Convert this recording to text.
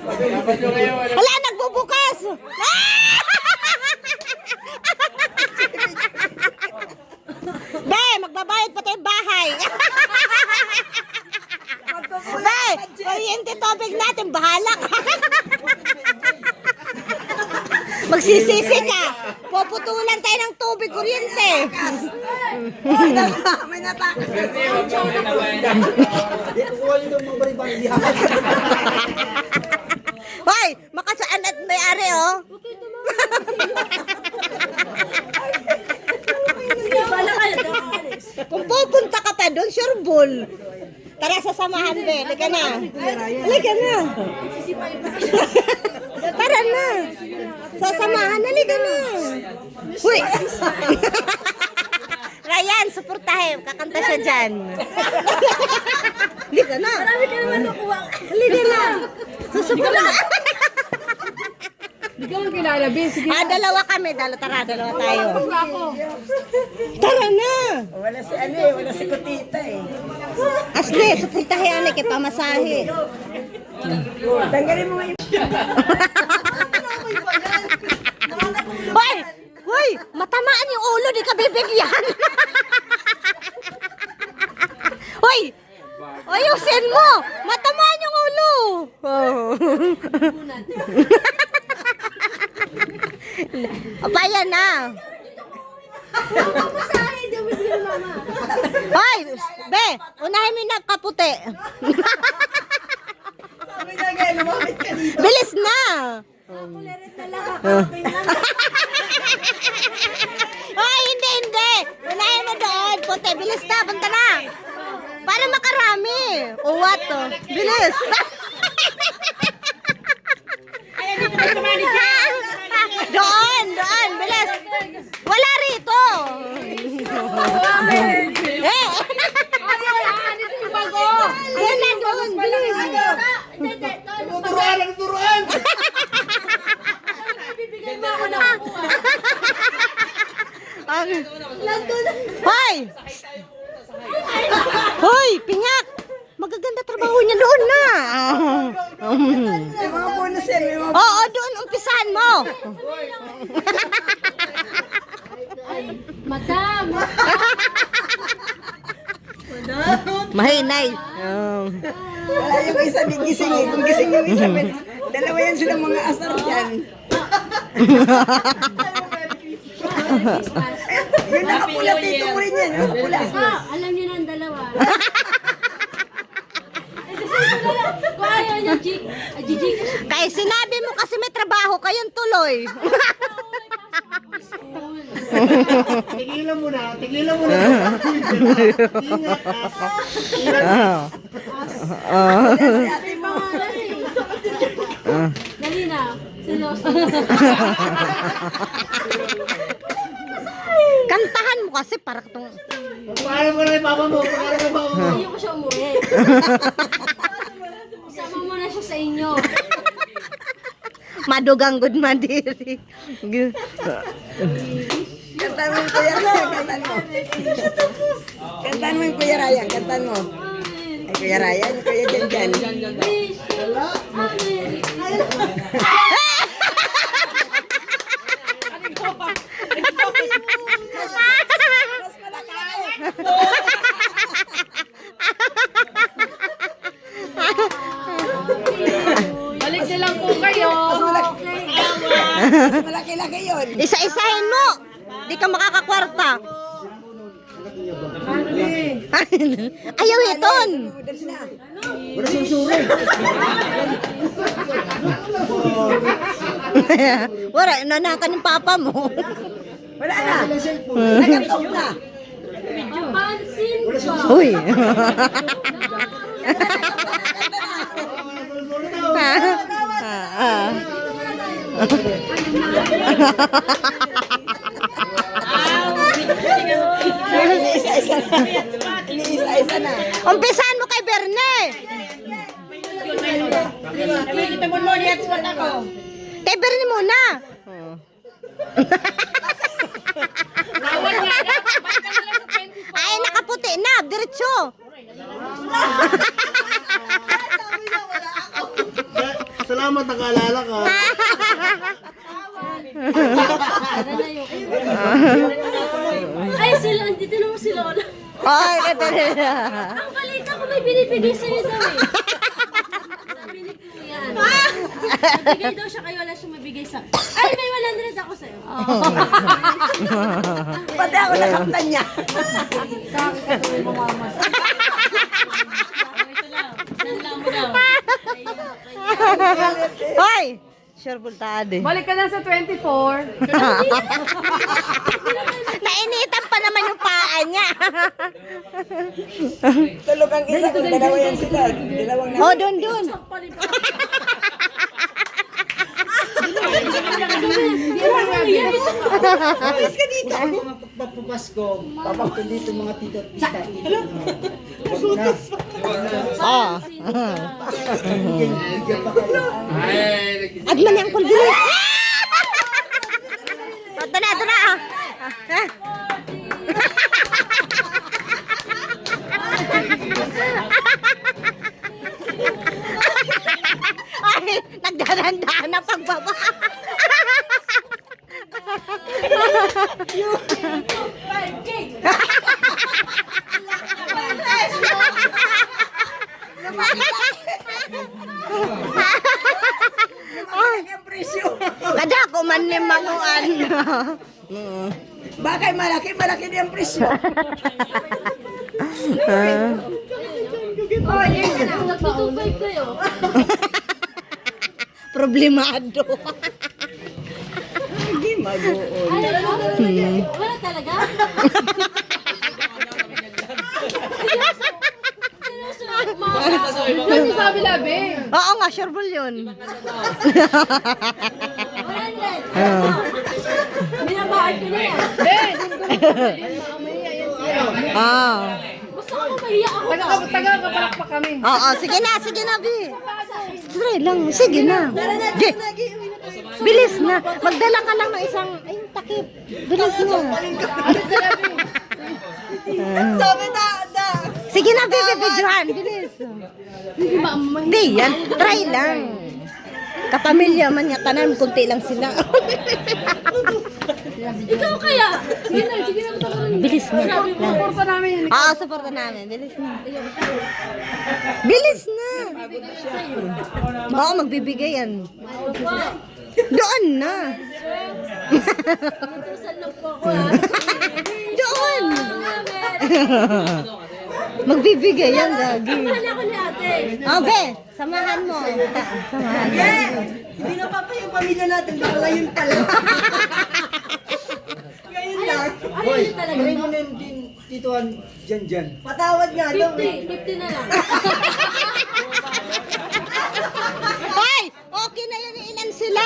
Wala, nagbubukas! Be, magbabayad pa tayong bahay. Be, kuryente tubig natin, bahala ka. Magsisisi ka. Puputulan tayo ng tubig, kuryente. May natakas. Hoy, makasaan at may-ari, oh. Kung pupunta ka pa doon, sure bull. Tara, sasamahan, be. Halika na. Halika na. Tara na. Sasamahan, halika na. Uy. Ryan, suportahin. Kakanta siya dyan. Halika na. Marami ka naman nakuha. Halika na. Susuportahin. Hindi ka man kilala, Ben. Sige. Dalawa kami. Tara, dalawa tayo. Ako. Tara na. Wala si wala si Kutita Asli, suportahin ani kita masahe. Tanggalin mo nga yung... Hoy! Hoy! Matamaan yung ulo, di ka bibigyan. Hoy! Ayusin mo! Matamaan yung ulo! Abayan na! Hoy! Be! Unahin mo yung nagkaputi! Bilis na! Ay, hindi. Unahin mo doon. Puti, bilis na. Punta na. Para makarami. O what to? Bilis. Doon. Bilis. Wala rito. Eh. Doon. Bilis. Turuan! Bibigyan mo ako na kuha. Hoy! Hoy, Pinyak! Magaganda trabaho niya doon na. May mga bonus yan. May mga... Oo, doon umpisahan mo. Madam! Mahinay. Wala yung isa di gising eh. Kung gising yung isa, dalawa yan silang mga asar dyan. Yung nakapula dito mo rin yan. Nakapula. Alam niyo na ang dalawa. Kung ayaw niya, Gigi. Kaya sinabi mo kasi may trabaho kayong tuloy. Tigilan mo na. Ingat Dali na. Seryoso. Kantahan mo kasi para itong... Paano mo na yung papa mo? Ayoko siya umuwi. Sama mo na siya sa inyo. Madugang good mandiri. Kantan mo yung Kuya Raya. Kantan mo. Kantan mo yung Kuya Raya. Kantan mo. Ay, Kuya Raya. Yung Kuya Janjan. Balik na lang po kayo. Mas malaki-laki yun. Isa-isahin mo. Di ka makakakwarta. Ayaw iton. Dali na. Wala susuri. Wala, nanakan yung papa mo. Wala na. Nagkatog na. Pansin ko. Uy. Iniisa-isa na. Iniisa-isa na. Umpisahan mo kay Berne. Kay Berne muna. Ay, nakaputi na. Diretso. Salamat nag-aalala ka. Ay, sila, dito naman si Lola. Ay, ito na. Ang balita ko may binibigay sa'yo daw eh. Sabi ni Kuya. Nabigay daw siya kayo, wala siya mabigay sa... Ay, may 100 ako sa'yo. Pati ako nakaktan niya. Ito lang. Sanla mo daw. Hoy! Sure bultade. Balik ka na sa 24. Nainitan pa naman yung paa niya. Tulog ang isa kung dalawa yan sila. Dalawang na. Oh, dun. Alis ka dito. Papapasko. Papakto dito mga tito. Tita. Oh. Bigyan pa kayo. At man yung kulbili. Ito na. Ay, nagdarandaan na pagbaba. Ang presyo. Kada ko man ni manguan. Bakay malaki din ang presyo. Oh, yan ka na. Nagtutubay kayo. Problemado. Hindi mag-uon. Ay, wala talaga? Kasi sabi labi. Oo nga, sure ball yun. 100. Binabahan ko na yan. Ah. Basta ako mahiya ako. Taga-kapalakpak kami. Oo, sige na, Bi. Try lang, sige na. Ge. Bilis na. Magdala ka lang ng isang, ayun, takip. Bilis na. Sabi da. Sige na, Bi, videohan. Bilis. Hindi yan, try lang. Kapamilya man niya, tanan, kunti lang sila. Ikaw kaya. Sige na. Bilis na. Porta namin. Oo, supporta namin. Bilis na. Bilis na. Oo, magbibigay yan. Doon na. Tutusan lang po ako ha. Doon. Magbibigay yan, Gagi. Mahal ako ni ate. Okay, samahan mo. Samahan mo. Hindi na pa yung pamilya natin. Baka yun pala. Ngayon lang. Ano yun talaga? Try mo na yung tituan dyan. Patawad nga daw. 50 na lang. Hoy, okay na yun. Ilan sila?